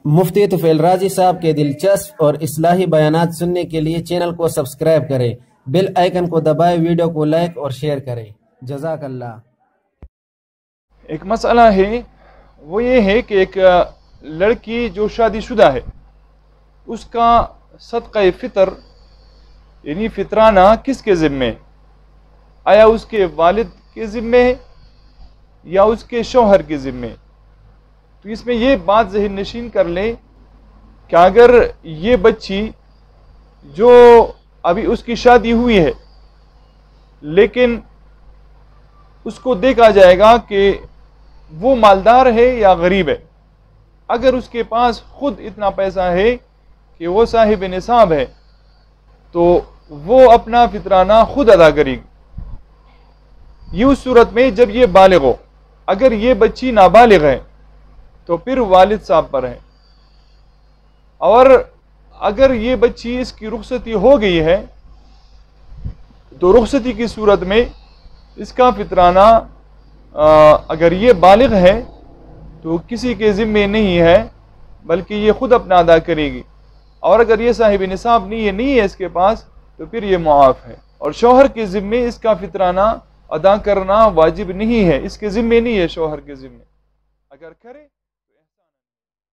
मुफ्ती तुफैल राजी साहब के दिलचस्प और इस्लाही बयानात सुनने के लिए चैनल को सब्सक्राइब करें, बेल आइकन को दबाएं, वीडियो को लाइक और शेयर करें। जज़ाकल्लाह। एक मसला है, वो ये है कि एक लड़की जो शादीशुदा है उसका सदक़ा फ़ितर यानी फितराना किसके ज़िम्मे, आया उसके वालिद के ज़िम्मे है या उसके शौहर के ज़िम्मे। तो इसमें यह बात ज़हन नशीन कर लें कि अगर ये बच्ची जो अभी उसकी शादी हुई है लेकिन उसको देखा जाएगा कि वो मालदार है या गरीब है, अगर उसके पास खुद इतना पैसा है कि वो साहिब निसाब है तो वो अपना फितराना खुद अदा करेगी। ये उस सूरत में जब ये बालिग हो। अगर ये बच्ची नाबालिग है तो फिर वालिद साहब पर है, और अगर ये बच्ची इसकी रुखसती हो गई है तो रुखसती की सूरत में इसका फितराना अगर ये बालिग है तो किसी के ज़िम्मे नहीं है बल्कि ये खुद अपना अदा करेगी, और अगर ये साहिब निसाब नहीं है इसके पास तो फिर ये मुआफ़ है। और शौहर के ज़िम्मे इसका फितराना अदा करना वाजिब नहीं है, इसके ज़िम्मे नहीं है शौहर के ज़िम्मे, अगर करे